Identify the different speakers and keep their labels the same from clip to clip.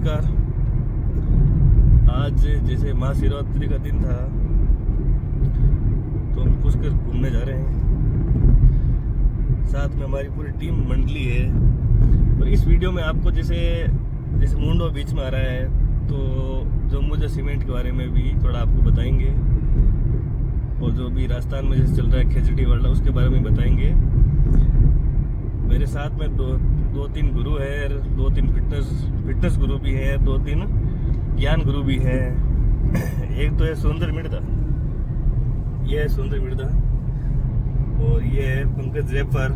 Speaker 1: नमस्कार। आज जैसे महाशिवरात्रि का दिन था तो हम पुष्कर घूमने जा रहे हैं। साथ में हमारी पूरी टीम मंडली है। और इस वीडियो में आपको जैसे मुंडो बीच में आ रहा है तो जो मुझे सीमेंट के बारे में भी थोड़ा आपको बताएंगे, और जो भी राजस्थान में जैसे चल रहा है खेजड़ी वाला उसके बारे में बताएंगे। मेरे साथ में दो तीन गुरु है, 2-3 फिटनेस गुरु भी है, 2-3 ज्ञान गुरु भी है। एक तो है सुंदर मिर्दा, ये है सुंदर मिर्दा, और ये है पंकज जयपर,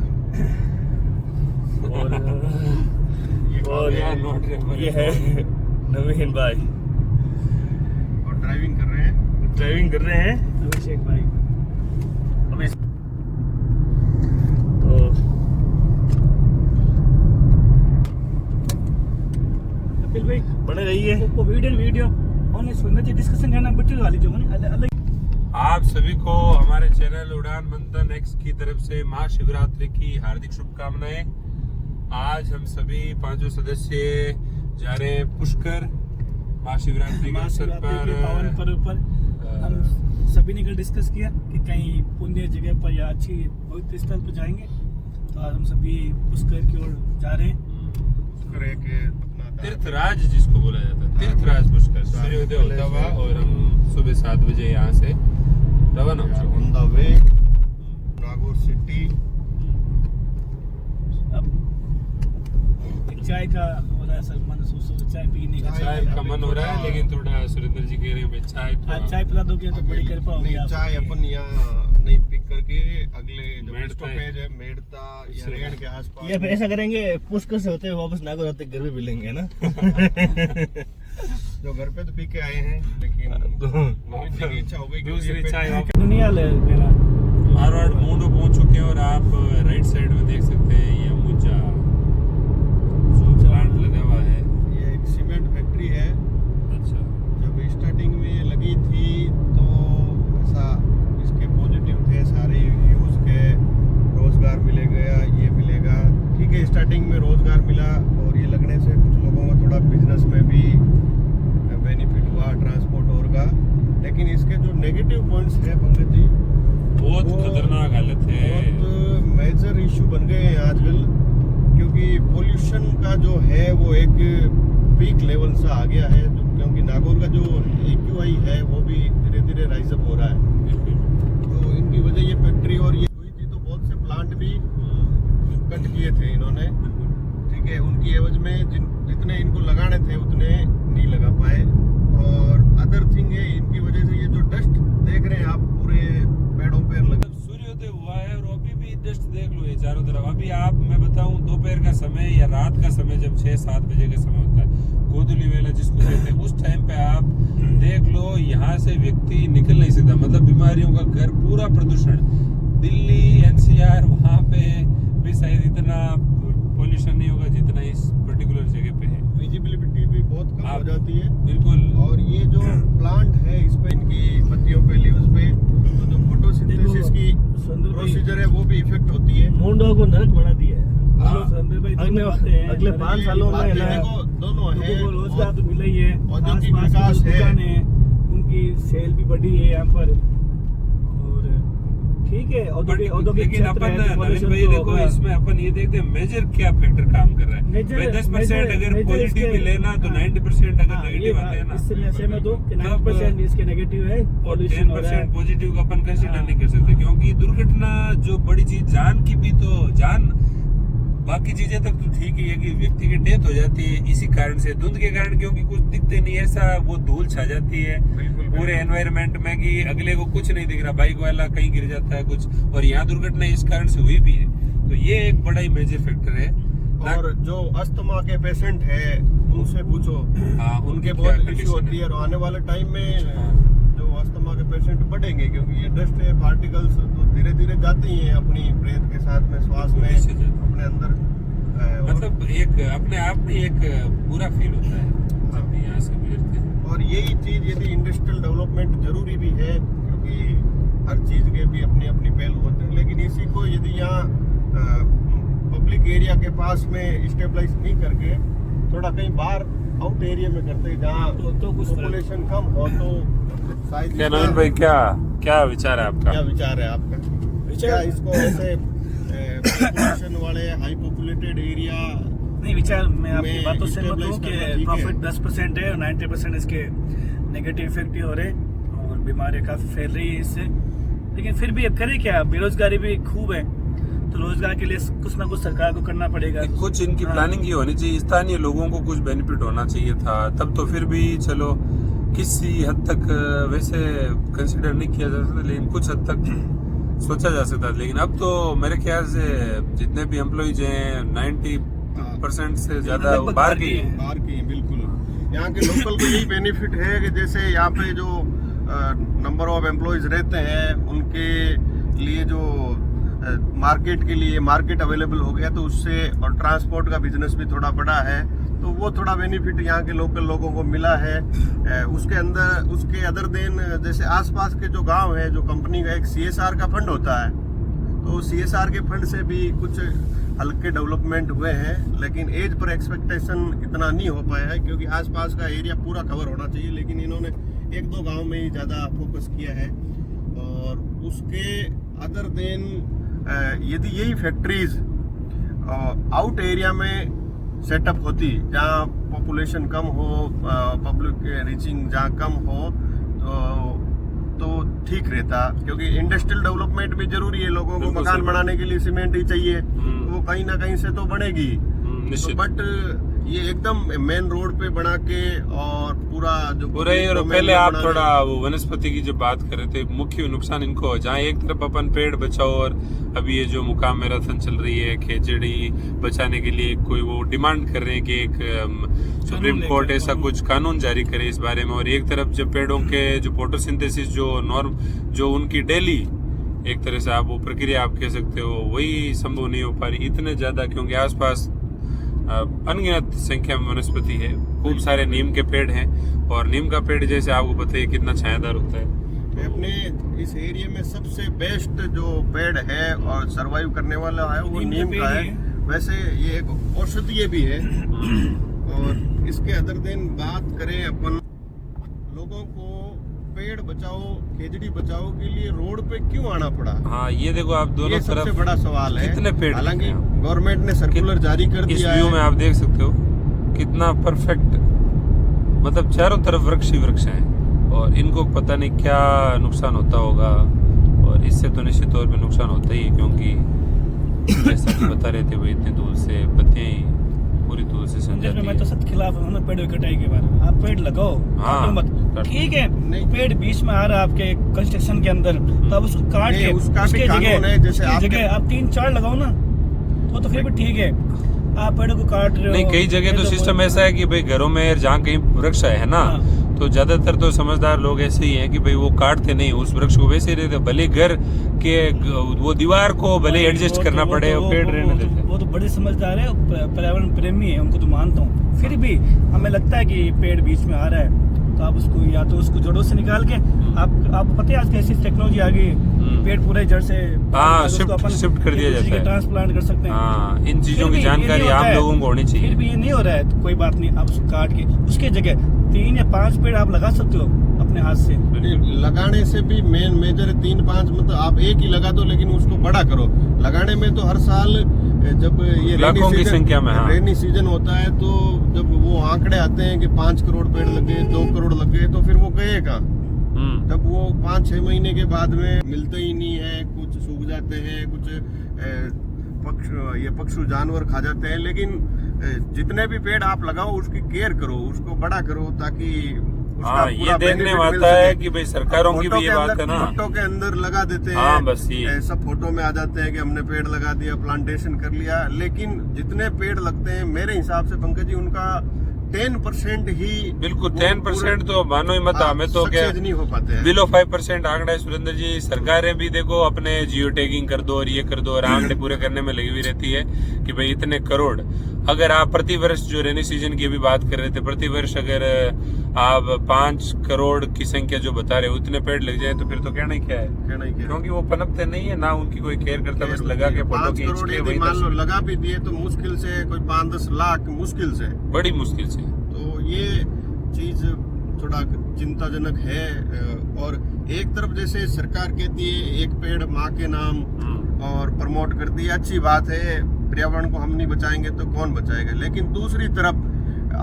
Speaker 1: और ये है नवीन भाई,
Speaker 2: और ड्राइविंग कर रहे हैं
Speaker 1: अभिषेक भाई। अभी तो
Speaker 3: कपिल भाई
Speaker 1: बने रहिए।
Speaker 3: वो वीडियो और सुंदर जी डिस्कशन करना बच्चों वाली जो है अलग।
Speaker 2: आप सभी को हमारे चैनल उड़ान मंथन एक्स की तरफ से महाशिवरात्रि की हार्दिक शुभकामनाएं। आज हम सभी 5 सदस्य जा रहे हैं पुष्कर महाशिवरात्रि के अवसर पर।
Speaker 3: पावन पर्व पर हम सभी ने कल डिस्कस किया कि कहीं पुण्य जगह पर या अच्छी पवित्र स्थल पर जाएंगे, तो आज हम सभी पुष्कर की ओर जा रहे हैं।
Speaker 2: तीर्थराज जिसको बोला जाता है, तीर्थराज पुष्कर सूर्योदय होता हुआ, और हम सुबह 7 बजे यहाँ से रवाना हो चुके
Speaker 4: on the way Nagaur city.
Speaker 3: अब चाय का हो रहा है सर मन, चाय पीने का
Speaker 2: चाय का मन हो रहा है, लेकिन थोड़ा सुरेंद्र जी कह रहे हैं
Speaker 3: चाय पिला दोगे तो बड़ी कृपा होगी।
Speaker 4: चाय अपन यहाँ नहीं पिक करके अगले स्टॉपेज है मेड़ता या रेड के आसपास,
Speaker 1: ये ऐसा करेंगे, पुष्कर से होते हुए वापस नागौर आते घर भी मिलेंगे ना।
Speaker 4: जो घर पे तो पी के आए हैं, लेकिन नवीन की इच्छा हो गई कि
Speaker 2: दूसरी चाय
Speaker 3: दुनिया ले मेरा
Speaker 2: मारवाड़ मुंडो पहुंच चुके हैं। और आप राइट साइड में देख सकते हैं ये अमूजा जो प्लांट लगा हुआ है,
Speaker 4: ये एक सीमेंट फैक्ट्री है।
Speaker 2: अच्छा,
Speaker 4: जब स्टार्टिंग में लगी थी तो ऐसा इसके पॉजिटिव थे सारे यूज के, रोजगार मिलेगा, ये मिलेगा, ठीक है। स्टार्टिंग में रोजगार मिला और ये लगने से कुछ लोगों का थोड़ा बिजनेस में भी बेनिफिट हुआ, ट्रांसपोर्ट और का। लेकिन इसके जो नेगेटिव पॉइंट्स है पंकज जी,
Speaker 2: बहुत खतरनाक हालत है,
Speaker 4: बहुत मेजर इशू बन गए हैं आजकल, क्योंकि पोल्यूशन का जो है वो एक पीक लेवल सा आ गया है। क्योंकि नागौर का जो AQI है वो भी धीरे धीरे राइज अप हो रहा है। तो इनकी वजह ये फैक्ट्री और ये हुई थी, तो बहुत से प्लांट भी कट किए थे इन्होंने, ठीक है। उनकी एवज में जितने इनको लगाने थे उतने नहीं लगा पाए। और अदर थिंग है, इनकी वजह से ये जो डस्ट देख रहे हैं आप पूरे पेड़ों पे लगा,
Speaker 2: सूर्योदय हुआ है और अभी भी डस्ट देख लो ये चारों तरफ। अभी आप मैं बताऊं दोपहर का समय या रात का समय, जब 6-7 बजे का समय होता है, गोधुली वेला जिसको कहते हैं, उस टाइम पे आप देख लो यहाँ से व्यक्ति निकल नहीं सकता। मतलब बीमारियों का घर, पूरा प्रदूषण। दिल्ली NCR वहाँ पे भी शायद इतना पोल्यूशन नहीं होगा जितना इस पर्टिकुलर जगह पे है।
Speaker 4: विजिबिलिटी भी बहुत कम हो जाती है,
Speaker 2: बिल्कुल।
Speaker 4: और ये जो प्लांट है इस पे, इनकी पत्तियों पे, लीव्स पे, तो जो फोटोसिंथेसिस की प्रोसीजर है वो भी इफेक्ट होती है।
Speaker 1: मुंडो को नरक बना दिया है।
Speaker 3: अगले
Speaker 1: 5 सालों में
Speaker 4: देखो दोनों है,
Speaker 3: रोजगार तो मिला ही है,
Speaker 4: औद्योगिक
Speaker 3: आसपास
Speaker 4: विकास
Speaker 3: की
Speaker 4: है,
Speaker 3: दुकानें हैं, उनकी सेल भी बढ़ी है यहाँ पर। और ठीक है, औद्योगिक
Speaker 2: लेकिन अपन नवीन भाई देखो, इसमें अपन ये देखते हैं मेजर क्या फैक्टर काम कर रहा है। 10% अगर पॉजिटिव भी लेना तो 90% अगर नेगेटिव आते हैं ना,
Speaker 3: इससे मैं सहमत हूँ कि 90% इसके नेगेटिव है,
Speaker 2: और 10% पॉजिटिव का अपन कंसीडर नहीं कर सकते। क्योंकि दुर्घटना जो बड़ी चीज, जान की भी तो जान, बाकी चीजें तक तो ठीक ही है कि व्यक्ति की डेथ हो जाती है इसी कारण से, धुंध के कारण, क्योंकि कुछ दिखते नहीं, ऐसा वो धूल छा जाती है पूरे एनवायरनमेंट में कि अगले को कुछ नहीं दिख रहा, बाइक वाला कहीं गिर जाता है कुछ, और यहाँ दुर्घटना इस कारण से हुई भी है। तो ये एक बड़ा ही मेजर फैक्टर है।
Speaker 4: और जो अस्थमा के पेशेंट है उनसे पूछो,
Speaker 2: हाँ,
Speaker 4: उनके बहुत इश्यू होती है। और आने वाले टाइम में जो अस्थमा के पेशेंट बढ़ेंगे, क्योंकि ये डस्ट है, पार्टिकल्स तो धीरे धीरे जाते ही हैं अपनी ब्रेथ के साथ में, श्वास में, अपने अंदर।
Speaker 2: मतलब एक अपने आप में एक बुरा फील होता है जब यहाँ से गुजरते हैं।
Speaker 4: और यही चीज यदि इंडस्ट्रियल डेवलपमेंट जरूरी भी है, क्योंकि हर चीज के भी अपनी अपनी पहलू होते हैं, लेकिन इसी को यदि यहाँ पब्लिक एरिया के पास में स्टेबलाइज नहीं करके थोड़ा कहीं बाहर आउट एरिया में करते हैं जहाँ
Speaker 3: तो कुछ फर्क-
Speaker 4: पॉपुलेशन कम हो तो शायद
Speaker 2: क्या
Speaker 4: इसका-
Speaker 2: नवीन भाई क्या विचार है आपका?
Speaker 4: क्या विचार है आपका? क्या इसको ऐसे पॉपुलेशन वाले हाई पॉपुलेटेड एरिया
Speaker 3: नहीं, विचार मैं आपकी
Speaker 4: में
Speaker 3: बातों से सहमत हूँ
Speaker 4: stabilize
Speaker 3: कि
Speaker 4: करना ठीक है।
Speaker 3: प्रॉफिट 10% है और 90% इसके नेगेटिव इफेक्ट ही हो रहे हैं और बीमारियाँ काफ़ी फैल रही है इससे। लेकिन फिर भी अब करें क्या, बेरोजगारी भी खूब है, तो रोजगार के लिए कुछ ना कुछ सरकार को करना पड़ेगा।
Speaker 2: कुछ इनकी
Speaker 3: हाँ।
Speaker 2: प्लानिंग ही होनी चाहिए, स्थानीय लोगों को कुछ बेनिफिट होना चाहिए था, तब तो फिर भी चलो किसी हद तक वैसे कंसिडर नहीं किया जा सकता, लेकिन कुछ हद तक सोचा जा सकता। लेकिन अब तो मेरे ख्याल से जितने भी एम्प्लॉइज हैं 90% से ज्यादा
Speaker 3: लगभग
Speaker 2: बाहर
Speaker 3: बाहर
Speaker 2: के
Speaker 3: के हैं।
Speaker 4: बाहर की बिल्कुल। यहाँ के लोकल को यही बेनिफिट है कि जैसे यहाँ पे जो नंबर ऑफ एम्प्लॉयज रहते हैं उनके लिए जो मार्केट के लिए मार्केट अवेलेबल हो गया, तो उससे और ट्रांसपोर्ट का बिजनेस भी थोड़ा बड़ा है, तो वो थोड़ा बेनिफिट यहाँ के लोकल लोगों को मिला है। उसके अंदर उसके अदर देन जैसे आसपास के जो गांव है, जो कंपनी का एक CSR का फंड होता है, तो CSR के फंड से भी कुछ हल्के डेवलपमेंट हुए हैं, लेकिन एज पर एक्सपेक्टेशन इतना नहीं हो पाया है क्योंकि आसपास का एरिया पूरा कवर होना चाहिए, लेकिन इन्होंने 1-2 गांव में ही ज़्यादा फोकस किया है। और उसके अदर देन यदि यही फैक्ट्रीज आउट एरिया में सेटअप होती जहाँ पॉपुलेशन कम हो, पब्लिक रीचिंग जहाँ कम हो, तो ठीक रहता, क्योंकि इंडस्ट्रियल डेवलपमेंट भी जरूरी है। लोगों को
Speaker 2: बिल्कुल
Speaker 4: मकान
Speaker 2: सही।
Speaker 4: बनाने के लिए सीमेंट ही चाहिए, तो वो कहीं ना कहीं से तो बनेगी।
Speaker 2: निश्चित।
Speaker 4: बट ये एकदम मेन रोड पे बना के और पूरा जो
Speaker 2: पूरा ही, और
Speaker 4: domain
Speaker 2: पहले
Speaker 4: में
Speaker 2: आप
Speaker 4: बना
Speaker 2: थोड़ा वो वनस्पति की जब बात कर रहे थे, मुख्य नुकसान इनको है जहाँ एक तरफ अपन पेड़ बचाओ, और अभी ये जो मुकाम मैराथन चल रही है खेजड़ी बचाने के लिए कोई वो डिमांड कर रहे हैं कि एक सुप्रीम कोर्ट ऐसा कुछ कानून जारी करे इस बारे में, और एक तरफ जब पेड़ों के जो फोटोसिंथेसिस जो नॉर्म जो उनकी डेली एक तरह से आप वो प्रक्रिया आप कह सकते हो, वही संभव नहीं हो पा रही इतने ज्यादा, क्योंकि आसपास अनगिनत संख्या में वनस्पति है, खूब सारे नीम के पेड़ हैं, और नीम का पेड़ जैसे आपको पता है कितना छायादार होता है।
Speaker 4: मैं अपने इस एरिया में सबसे बेस्ट जो पेड़ है और सरवाइव करने वाला है वो नीम का है। वैसे ये एक औषधीय भी है। और इसके अदर दिन बात करें अपन, लोगों को पेड़ बचाओ खेजड़ी बचाओ के लिए रोड पे क्यों आना पड़ा?
Speaker 2: हाँ, ये देखो आप दोनों
Speaker 4: ये सबसे
Speaker 2: तरफ
Speaker 4: बड़ा सवाल है।
Speaker 2: कितने पेड़
Speaker 4: हालांकि
Speaker 2: दिख रहे हैं।
Speaker 4: गवर्नमेंट ने सर्कुलर जारी कर
Speaker 2: इस
Speaker 4: दिया
Speaker 2: व्यू में
Speaker 4: है।
Speaker 2: आप देख सकते हो कितना परफेक्ट, मतलब चारों तरफ वृक्ष ही वृक्ष हैं, और इनको पता नहीं क्या नुकसान होता होगा, और इससे तो निश्चित तौर पे नुकसान होता ही है, क्योंकि जैसा कि बता रहे थे भाई इतने दूर से पत्तियां ही पूरी दूर से सड़ जाती
Speaker 3: मैं तो
Speaker 2: है।
Speaker 3: सख्त खिलाफ हूँ ना पेड़ कटाई के बारे में। आप पेड़ लगाओ,
Speaker 2: हाँ,
Speaker 3: काटो मत।
Speaker 2: काटो।
Speaker 3: ठीक है,
Speaker 4: नहीं।
Speaker 3: पेड़ बीच में आ रहा है आपके कंस्ट्रक्शन के अंदर, तो आप उसको काट
Speaker 4: नहीं,
Speaker 3: के
Speaker 4: उसका भी
Speaker 3: उसके
Speaker 4: कानून है, जैसे
Speaker 3: उसकी
Speaker 4: आपके-
Speaker 3: जगह आप 3-4 लगाओ ना, तो फिर भी ठीक है। आप पेड़ों को काट रहे हो।
Speaker 2: नहीं, कई जगह तो सिस्टम ऐसा है कि भाई घरों में जहाँ कहीं वृक्ष है ना,
Speaker 3: हाँ।
Speaker 2: तो ज्यादातर तो समझदार लोग ऐसे ही हैं कि भाई वो काटते नहीं, उस वृक्ष को वैसे ही रहते, भले घर के वो दीवार को भले एडजस्ट करना पड़े, और पेड़ रहने देते।
Speaker 3: वो तो बड़े समझदार है, पर्यावरण प्रेमी है, उनको तो मानता हूँ। फिर भी हमें लगता है कि पेड़ बीच में आ रहा है, तो आप उसको या तो उसको जड़ों से निकाल के, आपको पता है आज कैसी टेक्नोलॉजी आ गई है, पेड़ पूरे जड़ से
Speaker 2: शिफ्ट कर दिया जाता है,
Speaker 3: ट्रांसप्लांट कर सकते हैं।
Speaker 2: हाँ, इन चीजों
Speaker 3: फिर
Speaker 2: की
Speaker 3: भी ये
Speaker 2: जानकारी
Speaker 3: नहीं होता
Speaker 2: आम
Speaker 3: है।
Speaker 2: लोगों को होनी
Speaker 3: फिर
Speaker 2: चाहिए।
Speaker 3: भी ये नहीं हो रहा है तो कोई बात नहीं, आप उसको काट के उसके जगह 3 या 5 पेड़ आप लगा सकते हो अपने हाथ से।
Speaker 4: लगाने से भी मेजर 3-5 मतलब आप एक ही लगा दो, लेकिन उसको बड़ा करो। लगाने में तो हर साल जब ये
Speaker 2: लाखों की संख्या में, हाँ।
Speaker 4: रेनी सीजन होता है, तो जब वो आंकड़े आते हैं कि 5 करोड़ पेड़ लगे, 2 करोड़ लगे, तो फिर वो गए कहाँ? तब वो 5-6 महीने के बाद में मिलते ही नहीं है, कुछ सूख जाते हैं, कुछ पक्षी जानवर खा जाते हैं। लेकिन जितने भी पेड़ आप लगाओ उसकी केयर करो, उसको बड़ा करो, ताकि उसका
Speaker 2: हाँ,
Speaker 4: पूरा
Speaker 2: ये देखने
Speaker 4: benefit
Speaker 2: में
Speaker 4: मिल
Speaker 2: आता है
Speaker 4: सके।
Speaker 2: कि भाई सरकारों की भी ये बात है ना,
Speaker 4: फोटो के अंदर लगा देते हैं।
Speaker 2: हाँ, बस ये।
Speaker 4: सब फोटो में आ जाते हैं कि हमने पेड़ लगा दिया, प्लांटेशन कर लिया, लेकिन जितने पेड़ लगते हैं मेरे हिसाब से पंकज जी उनका 10% ही,
Speaker 2: बिल्कुल 10% तो मानो ही मत, हमें तो क्या
Speaker 4: सक्सेस नहीं हो पाते हैं।
Speaker 2: बिलो 5% आंकड़ा है सुरेंद्र जी। सरकारें भी देखो अपने जियो टैगिंग कर दो और ये कर दो, और आंकड़े पूरे करने में लगी हुई रहती है कि भाई इतने करोड़। अगर आप प्रति वर्ष जो रेनी सीजन की अभी बात कर रहे थे, प्रति वर्ष अगर आप 5 करोड़ की संख्या जो बता रहे हो उतने पेड़ लग जाए तो फिर तो कहना ही क्या है,
Speaker 4: कहना ही क्या है।
Speaker 2: क्योंकि वो पनपते नहीं है ना, उनकी कोई केयर करता, बस लगा के फोटो
Speaker 4: 5
Speaker 2: खींच
Speaker 4: करोड़
Speaker 2: के
Speaker 4: यदि
Speaker 2: वही
Speaker 4: मान लो
Speaker 2: दर्शन।
Speaker 4: लगा भी दिए तो मुश्किल से कोई 5-10 लाख मुश्किल से,
Speaker 2: बड़ी मुश्किल से।
Speaker 4: तो ये चीज थोड़ा चिंताजनक है। और एक तरफ जैसे सरकार कहती है एक पेड़ माँ के नाम और प्रमोट करती है, अच्छी बात है, पर्यावरण को हम नहीं बचाएंगे तो कौन बचाएगा। लेकिन दूसरी तरफ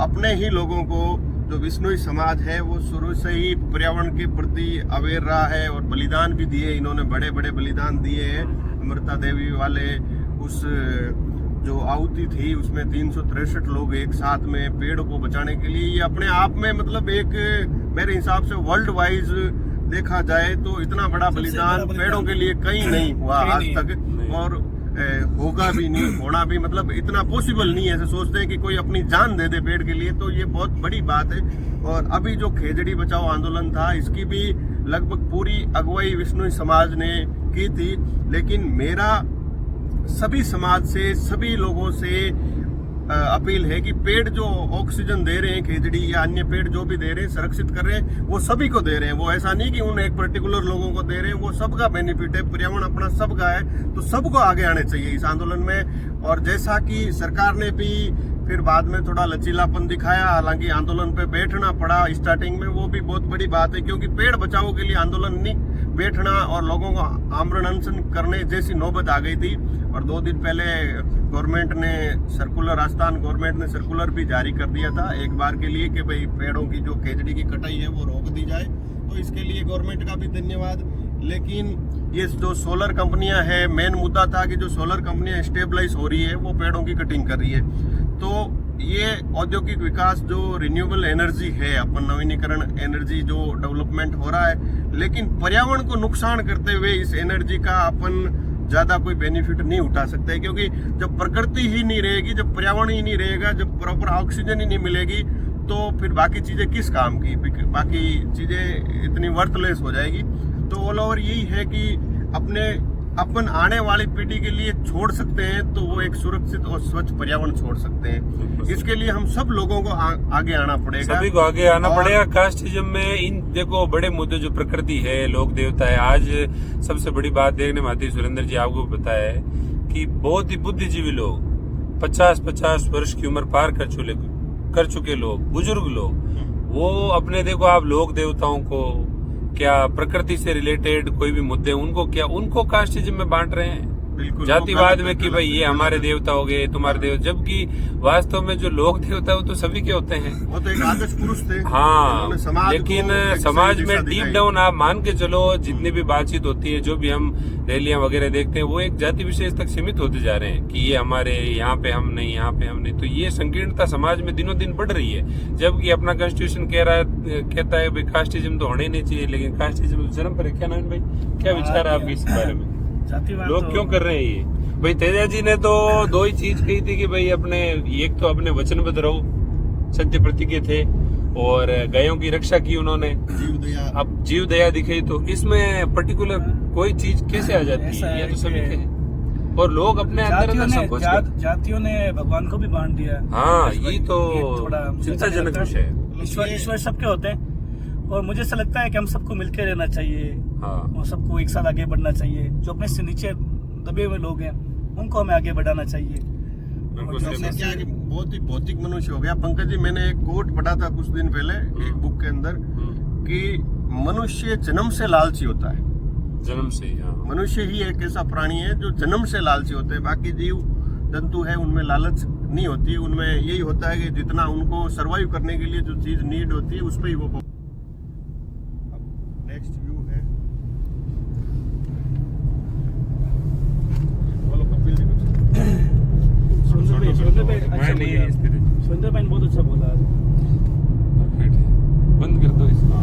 Speaker 4: अपने ही लोगों को, जो विष्णुई समाज है, वो शुरू से ही पर्यावरण के प्रति अवेयर रहा है और बलिदान भी दिए, इन्होंने बड़े बड़े बलिदान दिए हैं। अमृता देवी वाले उस जो आहुति थी उसमें 363 लोग एक साथ में पेड़ को बचाने के लिए, ये अपने आप में मतलब एक मेरे हिसाब से वर्ल्ड वाइज देखा जाए तो इतना बड़ा बलिदान पेड़ों के लिए कहीं नहीं हुआ आज तक, और होगा भी नहीं, होना भी मतलब इतना पॉसिबल नहीं है। ऐसे सोचते हैं कि कोई अपनी जान दे दे पेड़ के लिए, तो ये बहुत बड़ी बात है। और अभी जो खेजड़ी बचाओ आंदोलन था, इसकी भी लगभग पूरी अगुवाई विष्णुई समाज ने की थी। लेकिन मेरा सभी समाज से, सभी लोगों से अपील है कि पेड़ जो ऑक्सीजन दे रहे हैं, खेजड़ी या अन्य पेड़ जो भी दे रहे हैं, सुरक्षित कर रहे हैं, वो सभी को दे रहे हैं। वो ऐसा नहीं कि उन एक पर्टिकुलर लोगों को दे रहे हैं, वो सबका बेनिफिट है। पर्यावरण अपना सबका है, तो सबको आगे आने चाहिए इस आंदोलन में। और जैसा कि सरकार ने भी फिर बाद में थोड़ा लचीलापन दिखाया, हालांकि आंदोलन पे बैठना पड़ा स्टार्टिंग में, वो भी बहुत बड़ी बात है, क्योंकि पेड़ बचाओ के लिए आंदोलन नहीं बैठना और लोगों को आमरण अनशन करने जैसी नौबत आ गई थी। और 2 दिन पहले गवर्नमेंट ने सर्कुलर, राजस्थान गवर्नमेंट ने सर्कुलर भी जारी कर दिया था एक बार के लिए कि भाई पेड़ों की जो खेजड़ी की कटाई है वो रोक दी जाए, तो इसके लिए गवर्नमेंट का भी धन्यवाद। लेकिन ये जो सोलर कंपनियां हैं, मेन मुद्दा था कि जो सोलर कंपनियां स्टेबलाइज हो रही है वो पेड़ों की कटिंग कर रही है। तो ये औद्योगिक विकास जो रिन्यूएबल एनर्जी है, अपन नवीनीकरण एनर्जी जो डेवलपमेंट हो रहा है, लेकिन पर्यावरण को नुकसान करते हुए इस एनर्जी का अपन ज्यादा कोई बेनिफिट नहीं उठा सकते, क्योंकि जब प्रकृति ही नहीं रहेगी, जब पर्यावरण ही नहीं रहेगा, जब प्रॉपर ऑक्सीजन ही नहीं मिलेगी, तो फिर बाकी चीजें किस काम की, बाकी चीजें इतनी वर्थलेस हो जाएगी। तो ऑल ओवर यही है कि अपन आने वाली पीढ़ी के लिए छोड़ सकते हैं तो वो एक सुरक्षित और स्वच्छ पर्यावरण छोड़ सकते हैं। इसके लिए हम सब लोगों को आगे आना पड़ेगा,
Speaker 2: सभी को आगे आना पड़ेगा। कास्टिज्म में इन देखो बड़े मुद्दे जो प्रकृति है, लोक देवता है। आज सबसे बड़ी बात देखने में आती है, सुरेंद्र जी आपको पता है कि बहुत ही बुद्धिजीवी लोग, 50-50 वर्ष की उम्र पार कर चुके लोग, बुजुर्ग लोग, वो अपने देखो आप लोक देवताओं को, क्या प्रकृति से रिलेटेड कोई भी मुद्दे, उनको कास्टिज्म में बांट रहे हैं, जातिवाद में कि भाई ये हमारे देवता हो गए, तुम्हारे देवता, जबकि वास्तव में जो लोक देवता है वो तो सभी के होते हैं।
Speaker 4: वो तो एक आदर्श पुरुष थे।
Speaker 2: हाँ, लेकिन समाज में डीप डाउन आप मान के चलो, जितनी भी बातचीत होती है, जो भी हम रैलियां वगैरह देखते हैं, वो एक जाति विशेष तक सीमित होते जा रहे हैं कि ये हमारे, यहाँ पे हम नहीं, यहाँ पे हम नहीं। तो ये संकीर्णता समाज में दिनों दिन बढ़ रही है, जबकि अपना कॉन्स्टिट्यूशन कहता है भाई कास्टिज्म तो होना ही नहीं चाहिए, लेकिन कास्टिज्म जन्म पर है। क्या नाम भाई, क्या विचार है आपके इस बारे में? लोग क्यों कर रहे हैं ये? भाई तेजा जी ने तो 2 ही चीज कही थी कि भाई अपने, एक तो अपने वचनबद्ध रहो, सत्य प्रतिज्ञ थे, और गायों की रक्षा की उन्होंने, अब जीव दया दिखाई। तो इसमें पर्टिकुलर कोई चीज कैसे आ जाती है? ये तो सभी के, और लोग अपने अंदर
Speaker 3: जातियों ने भगवान को भी बांट दिया।
Speaker 2: हाँ, ये तो चिंताजनक विषय है।
Speaker 3: ईश्वर सबके होते हैं, और मुझे ऐसा लगता है कि हम सबको मिलकर रहना चाहिए।
Speaker 2: हाँ,
Speaker 3: और सबको एक साथ आगे बढ़ना चाहिए। जो अपने से नीचे दबे हुए लोग हैं उनको हमें आगे बढ़ाना चाहिए।
Speaker 4: क्या है कि बहुत ही भौतिक मनुष्य हो गया। पंकज जी, मैंने एक कोट पढ़ा था कुछ दिन पहले एक बुक के अंदर कि मनुष्य जन्म से लालची होता है।
Speaker 2: जन्म से, हाँ।
Speaker 4: मनुष्य ही एक ऐसा प्राणी है जो जन्म से लालची होते हैं। बाकी जीव जंतु है उनमें लालच नहीं होती, उनमें यही होता है कि जितना उनको सरवाइव करने के लिए जो चीज नीड होती है उस पर ही वो। नेक्स्ट व्यू है, बोलो कपिल जी कुछ।
Speaker 3: सुंदर भाई बहुत अच्छा बोला।
Speaker 2: बंद कर दो इसको।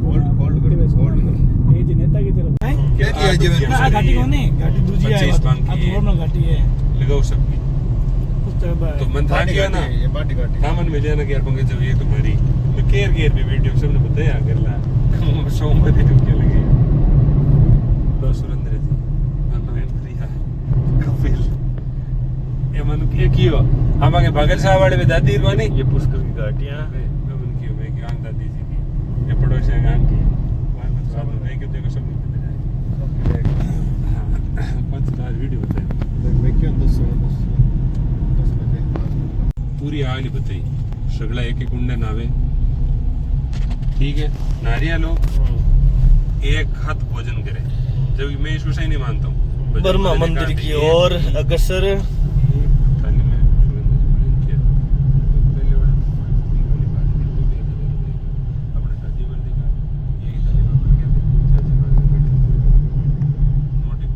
Speaker 4: होल्ड करो।
Speaker 3: ये जी नेता की तरफ
Speaker 4: क्या किया जीवन में?
Speaker 3: घाटी कौन है? घाटी दूसरी है, अब घाटी है,
Speaker 2: लगाओ सबकी। तो मन था किया ना,
Speaker 4: ये बाटी घाटी
Speaker 2: सामान मिल जाना कि यार पंकज जब ये तुम्हारी केयर भी वीडियो सबने बताया कर ला सोमवार को क्या लगे। लो सुरेंद्र जी, अनोइन प्रिया कपिल ये मन के कियो हम आगे बागल साहब वाले में दादी रवानी,
Speaker 1: ये पुष्कर की घाटियां,
Speaker 2: मैं मन की ये पड़ोसी हैं गांव की वहाँ पर साथ में नहीं देखो सब लोग मिल जाए कौन सी आज वीडियो बताए
Speaker 4: मैं क्यों 10 बजे
Speaker 2: पूरी आवाली बताई सगला एक एक उंडे नावे ठीक है नारिया लोग एक हाथ भोजन करे जबकि मैं इसको सही नहीं मानता हूँ
Speaker 1: बर्मा मंदिर की और अगसर
Speaker 2: थाली में भोजन किया पहले वाला अपने शादी वाले का यही थाली में अपन कहते मोटी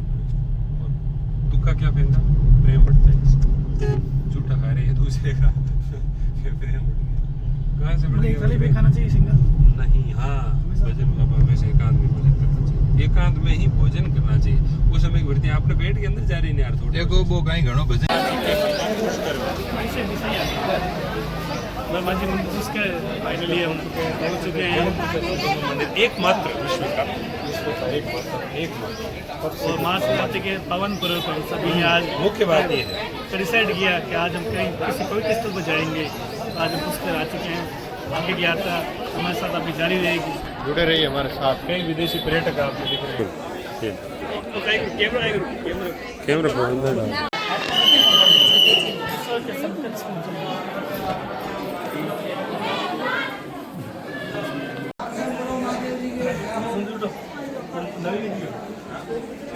Speaker 2: और तुक्का क्या फेंका प्रेम बढ़ता है झूठा खा रहे हैं दूसरे का प्रेम बढ़ गया कहाँ से बढ़
Speaker 3: थाली
Speaker 2: गया
Speaker 3: पे खाना चाहिए सिंगल
Speaker 2: नहीं हाँ भोजन अब हमेशा एकांत में भोजन करना चाहिए एकांत में ही भोजन करना चाहिए उस समय वृत्ति आपने पेट के अंदर जा रही नहीं यार थोड़ी
Speaker 5: देखो वो कहीं घणो भजन
Speaker 3: फाइनली हम पहुंच चुके हैं
Speaker 2: एकमात्र विश्व का
Speaker 3: और माँ शिवरात्रि के पावन पर्व पर सभी ने आज
Speaker 2: मुख्य बात ये है
Speaker 3: डिसाइड किया कि आज हम कहीं किसी पवित्र स्थल पर जाएंगे आज हम पुष्कर आ चुके हैं आगे की यात्रा हमारे साथ अभी जारी रहेगी
Speaker 4: जुड़े रहिए हमारे साथ
Speaker 2: कई विदेशी पर्यटक आपको दिख रहे हैं कैमरा प्रबंधन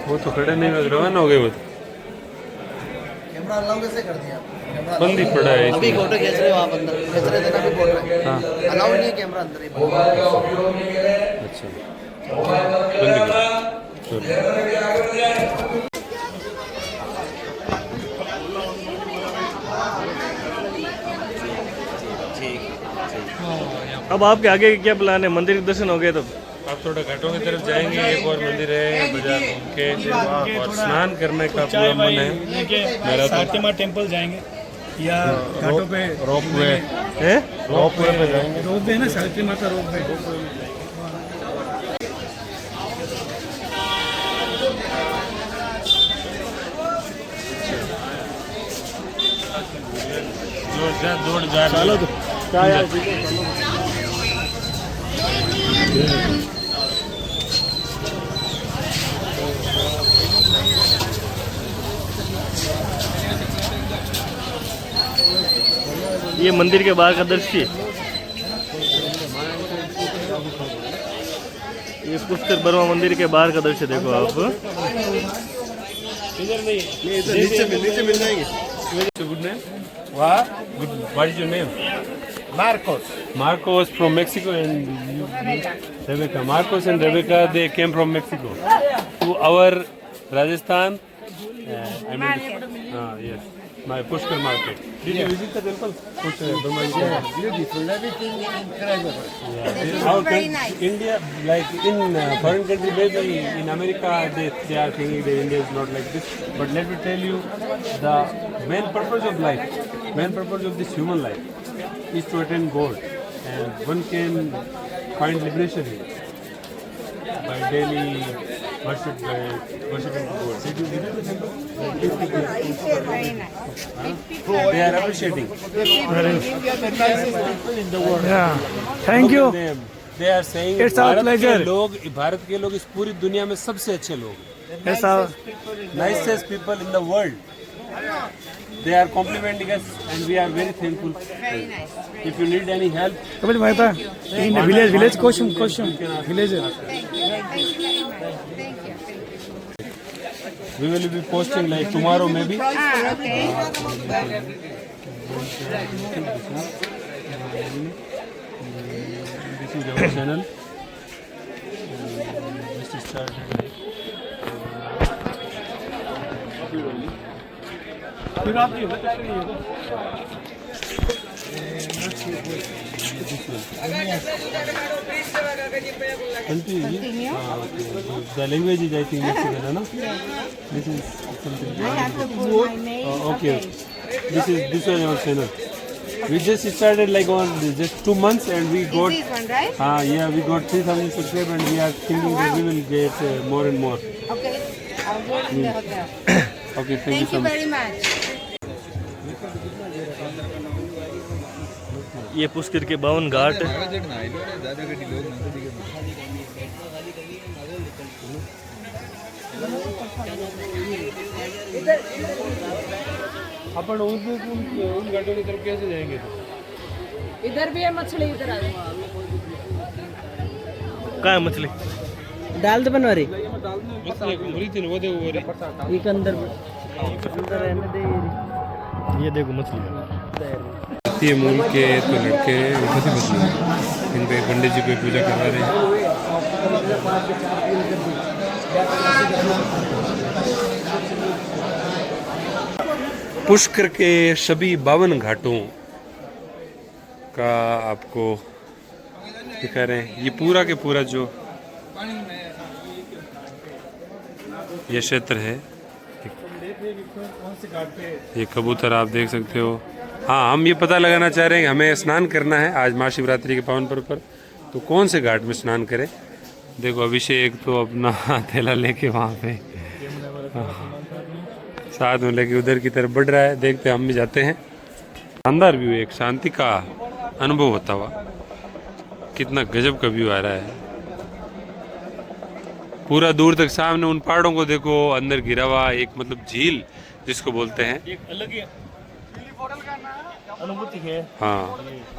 Speaker 2: वो तो खड़े नहीं रवाना हो गए वो
Speaker 6: कैमरा अलाउ कैसे कर दिया कैमरा
Speaker 2: बंद ही पड़ा है
Speaker 6: अभी
Speaker 2: इसमें।
Speaker 6: फोटो खींच रहे हो आप अंदर खींच रहे थे ना अभी फोटो
Speaker 2: हाँ
Speaker 6: अलाउ नहीं है कैमरा अंदर ही
Speaker 2: अच्छा बंद कर
Speaker 1: अब आपके आगे क्या प्लान है? मंदिर के दर्शन हो गए तो
Speaker 2: आप थोड़ा घाटों की तरफ जाएंगे एक और मंदिर है बाजार घूम के और स्नान करने का पूरा मन है
Speaker 3: लेके
Speaker 2: मेरा तो-
Speaker 3: सातिमा टेम्पल जाएंगे या घाटों पे
Speaker 4: रोपवे
Speaker 1: हैं?
Speaker 4: रोपवे पे जाएंगे
Speaker 3: रोप है ना सावित्री माता रोप है
Speaker 2: जोड़ जा
Speaker 1: चलो तो क्या यार ये मंदिर के बाहर का दृश्य ये पुष्कर बर्मा मंदिर के बाहर का दृश्य देखो आप
Speaker 4: नीचे मिल जाएंगे
Speaker 2: गुड नेम वाह good what is your name Marcos from Mexico and Rebecca. Marcos and Rebecca, they came from Mexico to our Rajasthan. Yes, my Pushkar market. Did you visit the temple? Pushkar,
Speaker 6: beautiful everything incredible
Speaker 2: very nice. India, like in foreign country, maybe in America, they are thinking that India is not like this. But let me tell you, the main purpose of life, main purpose of this human life, is to attain God, and one can find liberation here by daily worshiping God. Did you visit the temple?
Speaker 7: Very nice.
Speaker 2: They are appreciating.
Speaker 3: Thank you
Speaker 2: They are saying
Speaker 3: It's our pleasure.
Speaker 2: Bharat के लोग इस पूरी दुनिया में सबसे अच्छे लोग,
Speaker 3: ऐसा
Speaker 2: nicest people in the world. They are complimenting us, and we are very thankful.
Speaker 7: Very nice.
Speaker 2: If you need any help,
Speaker 3: Kapil Mehta in village question village
Speaker 7: Thank you. Thank you very much. Thank you.
Speaker 2: we will be posting like tomorrow maybe.
Speaker 7: Okay.
Speaker 2: This is our channel. This is started like.
Speaker 3: फिर आप ये
Speaker 2: Continue. Okay. The language is I think Mexican, no? This is something.
Speaker 7: I have to put my name.
Speaker 2: Okay. This was our channel. We just started like on just 2 months and we got.
Speaker 7: This one, right?
Speaker 2: Yeah, we got 3,000 subscribers and we are thinking that we will get more and more.
Speaker 7: Okay. I'll go in the hotel.
Speaker 2: Okay, thank you
Speaker 7: Thank
Speaker 2: so
Speaker 7: you
Speaker 2: much.
Speaker 7: very much.
Speaker 1: ये पुष्कर के 52 घाट।
Speaker 2: अपन उन घाटों की तरफ कैसे जाएंगे?
Speaker 5: इधर भी है मछली, इधर आ जाओ।
Speaker 1: कहाँ है मछली?
Speaker 5: डाल दे बनवारी
Speaker 2: मछली थी वो देखो
Speaker 5: एक अंदर रहने दे।
Speaker 1: ये देखो मछली।
Speaker 2: ये मूल के तो लड़के इन पे पंडित जी पे पूजा करवा रहे हैं। पुष्कर के सभी 52 घाटों का आपको दिखा रहे हैं। ये पूरा के पूरा जो ये क्षेत्र है, ये कबूतर आप देख सकते हो। हाँ, हम ये पता लगाना चाह रहे हैं कि हमें स्नान करना है आज महाशिवरात्रि के पावन पर्व पर, तो कौन से घाट में स्नान करें। देखो अभिषेक तो अपना थैला लेके वहाँ पे साथ में लेके उधर की तरफ बढ़ रहा है। देखते हम भी जाते हैं। शानदार व्यू, एक शांति का अनुभव होता हुआ। कितना गजब का व्यू आ रहा है। पूरा दूर तक सामने उन पहाड़ों को देखो, अंदर घिरा हुआ एक मतलब झील जिसको बोलते हैं,
Speaker 1: एक अलग ही अनुभूति है।
Speaker 2: हाँ,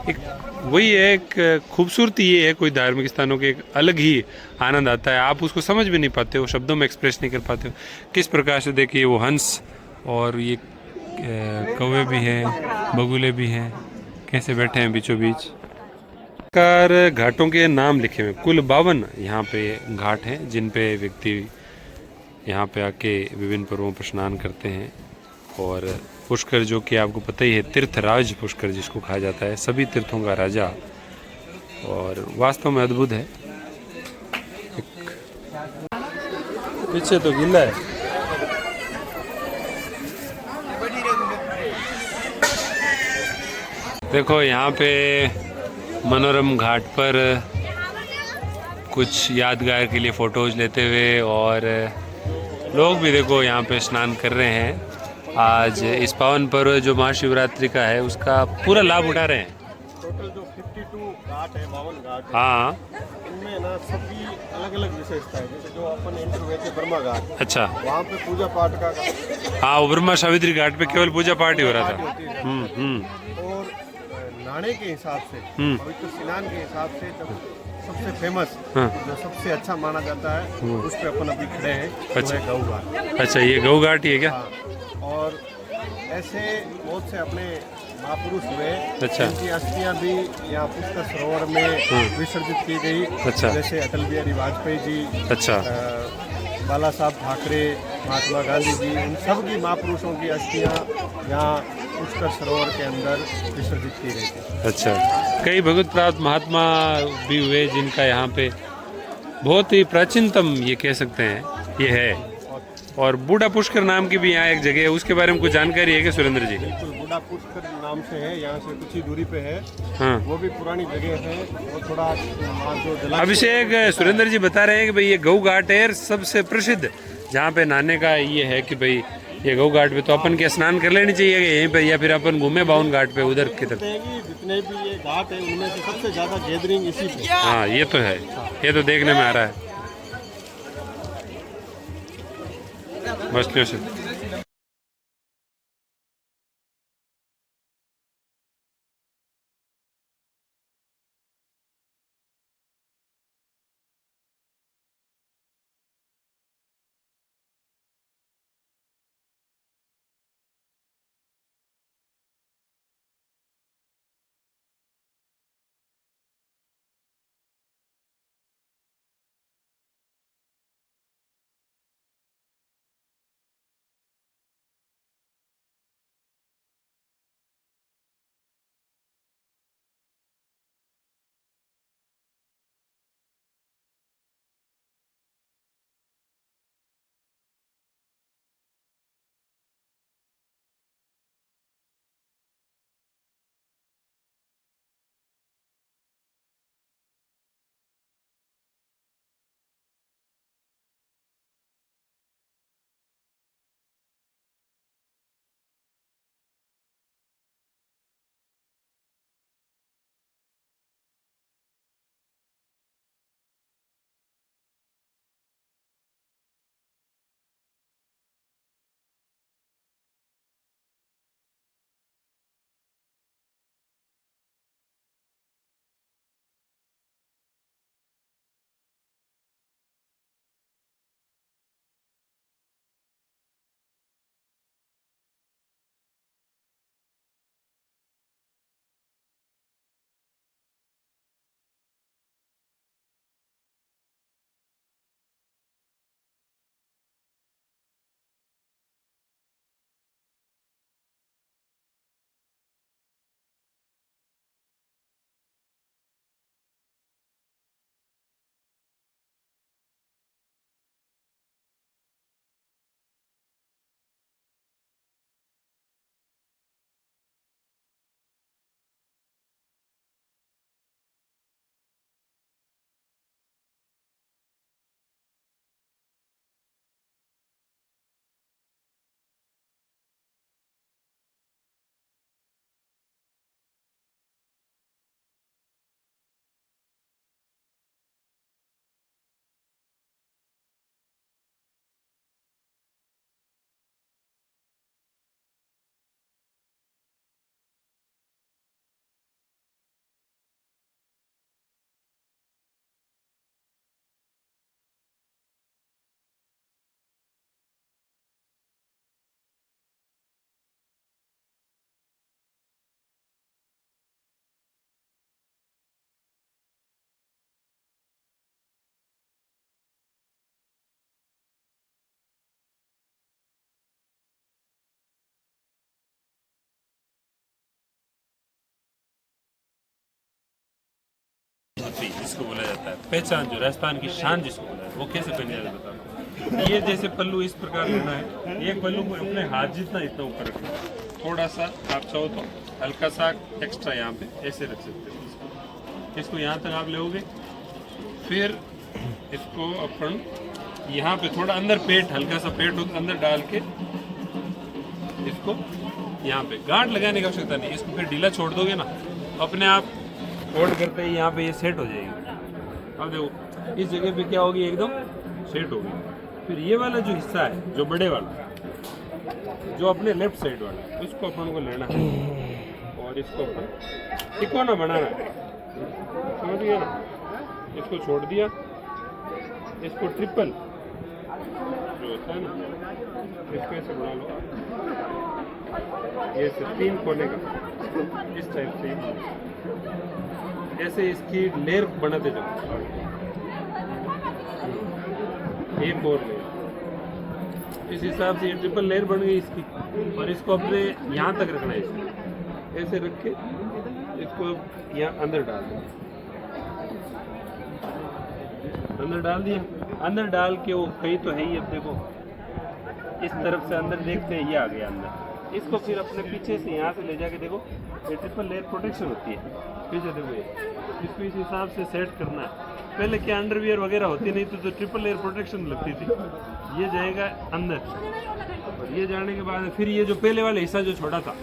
Speaker 2: एक वही है, एक खूबसूरती ये है, कोई धार्मिक स्थानों के एक अलग ही आनंद आता है। आप उसको समझ भी नहीं पाते हो, शब्दों में एक्सप्रेस नहीं कर पाते हो किस प्रकार से। देखिए वो हंस और ये कौवे भी हैं, बगुले भी हैं, कैसे बैठे हैं बीचों बीच। कार घाटों के नाम लिखे हुए, कुल 52 यहाँ पे घाट हैं जिन पे व्यक्ति यहाँ पे आके विभिन्न पर्वों पर स्नान करते हैं। और पुष्कर जो कि आपको पता ही है, तीर्थराज पुष्कर जिसको कहा जाता है, सभी तीर्थों का राजा, और वास्तव में अद्भुत है। पीछे तो गीला है। देखो यहाँ पे मनोरम घाट पर कुछ यादगार के लिए फ़ोटोज़ लेते हुए, और लोग भी देखो यहाँ पे स्नान कर रहे हैं। आज इस पावन पर्व जो महाशिवरात्रि का है उसका पूरा लाभ उठा रहे हैं।
Speaker 4: टोटल जो 52 घाट है, 52 घाट है,
Speaker 2: हाँ,
Speaker 4: इनमें ना सभी अलग अलग विशेषता है। जैसे जो अपन एंटर हुए थे ब्रह्मा घाट,
Speaker 2: अच्छा,
Speaker 4: वहाँ पे पूजा पाठ का
Speaker 2: हाँ, वो ब्रह्मा सावित्री घाट पे केवल पूजा पाठ ही हो रहा था।
Speaker 4: और नहाने के हिसाब से, पवित्र स्नान के हिसाब से जब सबसे फेमस,
Speaker 2: हाँ।
Speaker 4: जो सबसे अच्छा माना जाता है, उस पे अपन अभी खड़े हैं, वो
Speaker 2: अच्छा।
Speaker 4: है गऊ घाट।
Speaker 2: अच्छा, ये गऊ घाट ही है क्या?
Speaker 4: हाँ, और ऐसे बहुत से अपने महापुरुष हुए,
Speaker 2: अच्छा।
Speaker 4: जिनकी अस्थियां भी यहाँ पुष्कर सरोवर में विसर्जित की गई।
Speaker 2: अच्छा।
Speaker 4: जैसे अटल बिहारी वाजपेयी जी,
Speaker 2: अच्छा,
Speaker 4: बाला साहब ठाकरे, महात्मा गांधी जी, उन सब की महापुरुषों की अस्थियां यहाँ पुष्कर सरोवर के अंदर विसर्जित की गई थी।
Speaker 2: अच्छा, कई भगवत प्राप्त महात्मा भी हुए जिनका यहाँ पे बहुत ही प्राचीनतम ये कह सकते हैं ये है। और बूढ़ा पुष्कर नाम की भी यहाँ एक जगह है, उसके बारे में कुछ जानकारी है क्या सुरेंद्र जी?
Speaker 4: बिल्कुल, बूढ़ा पुष्कर नाम से है, यहाँ से कुछ ही दूरी पे है।
Speaker 2: हाँ,
Speaker 4: वो भी पुरानी जगह है। वो थोड़ा वहाँ जो जलाशय-
Speaker 2: अभिषेक सुरेंद्र जी बता रहे हैं कि भाई ये गऊ घाट है सबसे प्रसिद्ध, जहाँ पे नहाने का ये है कि भाई ये गऊ घाट पे तो अपन के स्नान कर लेनी चाहिए यहीं पे, या फिर अपन घूमे 52 घाट पे उधर की तरफ।
Speaker 4: जितने भी ये घाट है उनमें से सबसे ज्यादा गैदरिंग इसी पे।
Speaker 2: हाँ, ये तो है, ये तो देखने में आ रहा है मछलियों से। जिसको बोला जाता है, पहचान जो राजस्थान की शान जिसको बोला है, वो कैसे पहने जाता है बताओ। ये जैसे पल्लू इस प्रकार लेना है, एक पल्लू को अपने हाथ जितना इतना ऊपर रखना, थोड़ा सा आप चाहो तो हल्का सा एक्स्ट्रा यहाँ पे ऐसे रख सकते हो इसको यहाँ तक आप लोगे। फिर इसको अपन यहाँ पे थोड़ा अंदर पेट, हल्का सा पेट अंदर डाल के इसको यहाँ पे गांठ लगाने की आवश्यकता नहीं, इसको फिर ढीला छोड़ दोगे ना, अपने आप होल्ड करते ही यहाँ पे ये सेट हो जाएगी। अब देखो इस जगह पे क्या होगी, एकदम सेट होगी। फिर ये वाला जो हिस्सा है, जो बड़े वाला, जो अपने लेफ्ट साइड वाला, उसको अपन को लेना है और इसको अपन तिकोना बनाना है, समझ गया ना। इसको छोड़ दिया, इसको ट्रिपल जो होता है ना, इसको ऐसे बना लो, ये 3 कोने का इस टाइप से ऐसे इसकी लेयर बनाते जाओ, एक और लेयर, इस हिसाब से ये ट्रिपल लेयर बन गई इसकी। और इसको अपने यहाँ तक रखना है, इसको ऐसे रख के इसको यहाँ अंदर डाल दो, अंदर डाल दिया। अंदर डाल के वो कहीं तो है ही, अब देखो इस तरफ से अंदर देखते हैं, ये आ गया अंदर। इसको फिर अपने पीछे से यहाँ से ले जाके देखो, ये ट्रिपल लेयर प्रोटेक्शन होती है पीछे, देखो ये इसको इस हिसाब से सेट करना है। पहले क्या अंडरवियर वगैरह होती नहीं तो ट्रिपल लेयर प्रोटेक्शन लगती थी, ये जाएगा अंदर और ये जाने के बाद फिर ये जो पहले वाला हिस्सा जो छोटा था,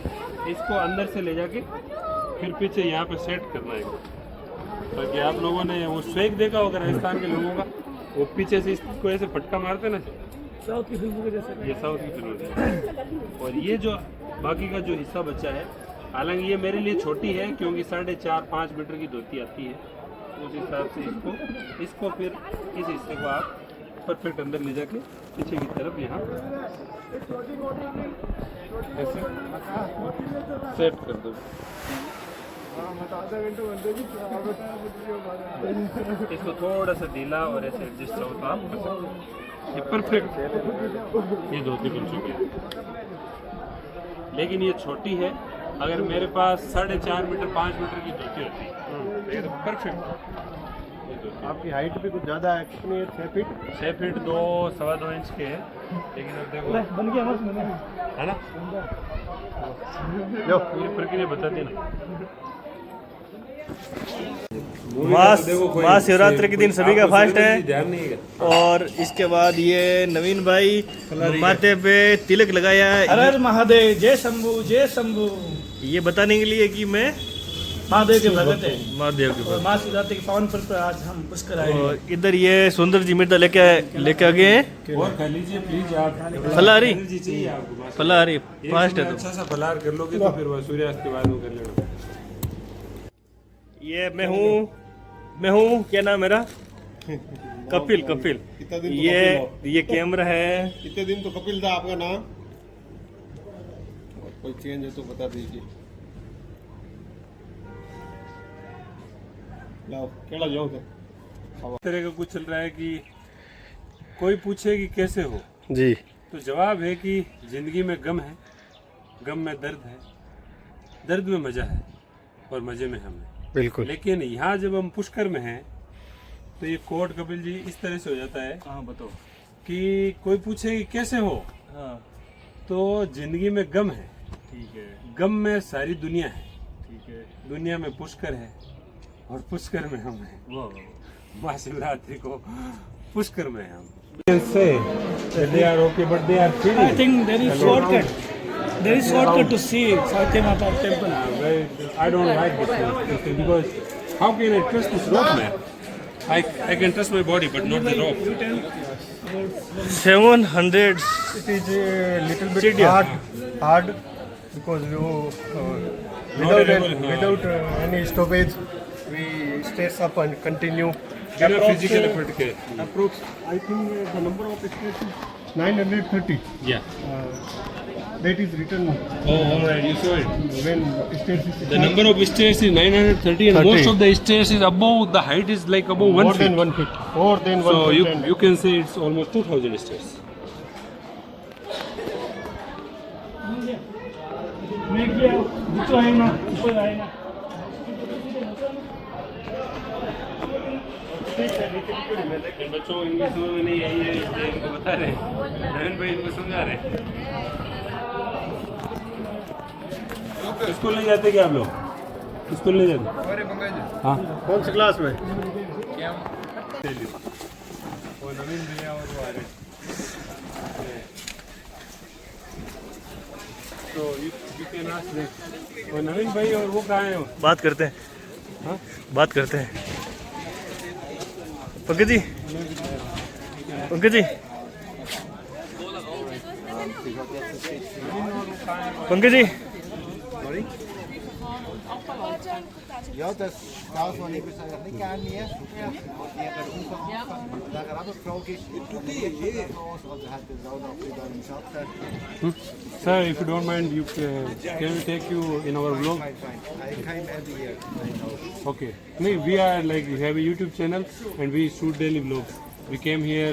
Speaker 2: इसको अंदर से ले जाके फिर पीछे यहाँ पे सेट करना है, ताकि आप लोगों ने वो स्वेग देखा होगा राजस्थान के लोगों का, वो पीछे से इसको ऐसे फटका मारते ना,
Speaker 3: साउथ की फिल्मों के जैसे।
Speaker 2: ये साउथ की फिल्म है। और ये जो बाकी का जो हिस्सा बचा है, हालांकि ये मेरे लिए छोटी है क्योंकि 4.5-5 मीटर की धोती आती है, उस हिसाब से इसको फिर इस हिस्से को आप परफेक्ट अंदर ले जाके पीछे की तरफ यहाँ ऐसे सेट कर दो। इसको थोड़ा सा ढीला और ऐसे एडजस्ट हो तो आप कर सकते हो। ये परफेक्ट ये धोती बन चुकी है, लेकिन ये छोटी है। अगर मेरे पास 4.5 मीटर 5 मीटर की धोती होती तो ये तो परफेक्ट।
Speaker 4: आपकी हाइट भी कुछ ज़्यादा है, कितनी है? 6 फीट?
Speaker 2: 6 फीट 2-2.25 इंच के है, लेकिन अब देखो
Speaker 3: बन गया मस्त बना
Speaker 2: है ना,
Speaker 4: लो
Speaker 2: ये प्रक्रिया बताती ना।
Speaker 1: महाशिवरात्रि के दिन सभी का फास्ट है।
Speaker 2: ध्यान नहीं है।
Speaker 1: और इसके बाद ये नवीन भाई माथे पे तिलक लगाया है,
Speaker 3: हर हर महादेव, जय शंभू जय शंभू।
Speaker 1: ये बताने के लिए कि मैं
Speaker 3: महादेव के भगत है
Speaker 1: महादेव के
Speaker 3: और महाशिवरात्रि के पावन पर्व पर आज हम पुष्कर आए हैं।
Speaker 1: और इधर ये सुंदर जी मिर्दा लेके आ गए हैं।
Speaker 2: और खा लीजिए प्लीज आप,
Speaker 1: फलाहारी
Speaker 2: एनर्जी चाहिए आपको,
Speaker 1: फलाहारी फास्ट है।
Speaker 2: अच्छा सा फलाहार कर लोगे तो फिर वो सूर्यास्त के बाद वो कर लेना।
Speaker 1: ये मैं हूँ क्या नाम मेरा? कपिल।
Speaker 4: कितना दिन तो
Speaker 1: ये कैमरा है।
Speaker 4: कितने दिन तो कपिल था आपका नाम, और कोई चेंज है तो बता दीजिए। लाओ केड़ा जाओ तो
Speaker 2: इस तरह का कुछ चल रहा है कि कोई पूछे कि कैसे हो,
Speaker 1: जी
Speaker 2: तो जवाब है कि जिंदगी में गम है, गम में दर्द है, दर्द में मजा है और मजे में हम हैं।
Speaker 1: बिल्कुल।
Speaker 2: लेकिन यहाँ जब हम पुष्कर में हैं तो ये कोट कपिल जी इस तरह से हो जाता है।
Speaker 1: हाँ बताओ।
Speaker 2: कि कोई पूछे कि कैसे हो,
Speaker 1: हाँ
Speaker 2: तो जिंदगी में गम है,
Speaker 1: ठीक है
Speaker 2: गम में सारी दुनिया है,
Speaker 1: ठीक है।
Speaker 2: दुनिया में पुष्कर है और पुष्कर में हम हैं। महाशिवरात्रि को पुष्कर में हम। They are okay, but they are free.
Speaker 3: I think there is shortcut. There is shortcut to see Satya Mata temple.
Speaker 2: I don't like this thing because how can I trust this rope, man? I can trust my body, but not the rope.
Speaker 1: 700
Speaker 4: It is a little bit
Speaker 1: Stadium.
Speaker 4: hard because you without any stoppage we stairs up and continue.
Speaker 2: बिना physical effort के.
Speaker 4: Approx I think the number of stairs is 930.
Speaker 2: Yeah.
Speaker 4: That is written
Speaker 2: Oh, all right. You saw it.
Speaker 4: when stairs is
Speaker 2: The number of stairs is 930, and
Speaker 4: 30.
Speaker 2: most of the stairs is above. The height is like above 1
Speaker 4: more
Speaker 2: feet.
Speaker 4: than 1 feet. More than 1
Speaker 2: So
Speaker 4: feet. and
Speaker 2: you can say it's almost 2,000 stairs.
Speaker 3: मैं क्या नीचे आए ना ऊपर आए ना
Speaker 2: बच्चों को इंग्लिश समझ में नहीं आई है इसलिए इनको बता रहे हैं। नवीन भाई इनको समझा रहे हैं। स्कूल नहीं जाते क्या आप लोग? स्कूल नहीं जाते? हाँ।
Speaker 4: कौन सी क्लास में?
Speaker 2: वो नवीन भैया और वो आ रहे हैं। तो you can ask them. वो नवीन भाई और वो कहाँ हैं?
Speaker 1: बात करते हैं,
Speaker 2: हाँ?
Speaker 1: बात करते हैं। Pankaj ji, Pankaj ji, Pankaj ji,
Speaker 6: Ja, das darf man nicht sagen, nicht gerne mehr. Da gerade die Frage ist, tut die oder hat das auch noch wieder im Schatten?
Speaker 2: Sir, if you don't mind, you can we take you in our vlog?
Speaker 6: Fine, fine. I came every year. I know.
Speaker 2: Okay. No, we are like we have a YouTube channel and we shoot daily vlogs. We came here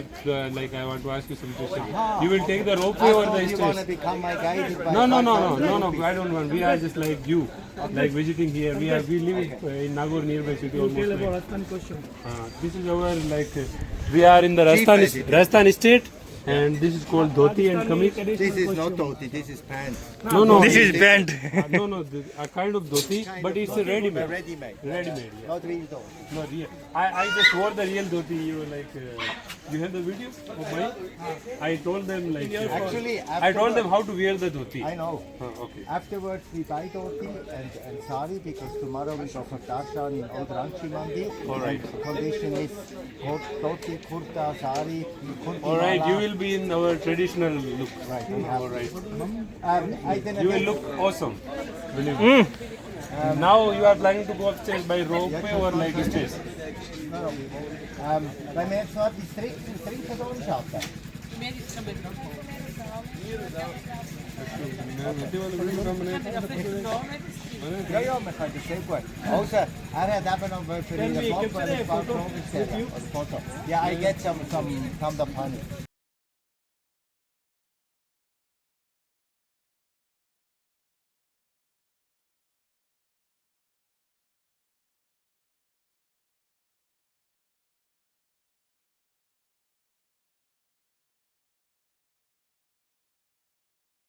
Speaker 2: like I want to ask you some questions. You will take the ropeway or the
Speaker 6: You want to
Speaker 2: stairs?
Speaker 6: become my guide?
Speaker 2: No. I don't want. We are just like you, like visiting here. We live in Nagaur nearby city almost. Like, this is our like we are in the Rajasthan state, and this is called dhoti and kameez.
Speaker 6: This is not dhoti, this is pants.
Speaker 2: No.
Speaker 1: this is band.
Speaker 2: No, a kind of dhoti, but it's a ready-made.
Speaker 6: Ready-made.
Speaker 2: Ready-made. Yeah.
Speaker 6: Not real dhoti.
Speaker 2: No, real. I just wore the real dhoti. You like you have the video of mine? I told them like
Speaker 6: Actually,
Speaker 2: I told them how to wear the dhoti.
Speaker 6: I know.
Speaker 2: Okay.
Speaker 6: Afterwards, we buy dhoti and sari because tomorrow we go for Darshan in Old Ranchi Mandi.
Speaker 2: Alright.
Speaker 6: And condition is dhoti, kurta, sari, kurti.
Speaker 2: All right.
Speaker 6: wala.
Speaker 2: You will be in our traditional look.
Speaker 6: Right. We have.
Speaker 2: All right.
Speaker 6: I didn't
Speaker 2: You will look awesome. Believe me. Now you are planning to go upstairs by ropeway or like stairs?
Speaker 6: Wenn wir jetzt noch die Trinken da anschauen. Ja, man kann das sehr gut. Also, er hat eben noch für Ihre Foto ein paar Fragen gestellt. Ja, I get some Pandapani.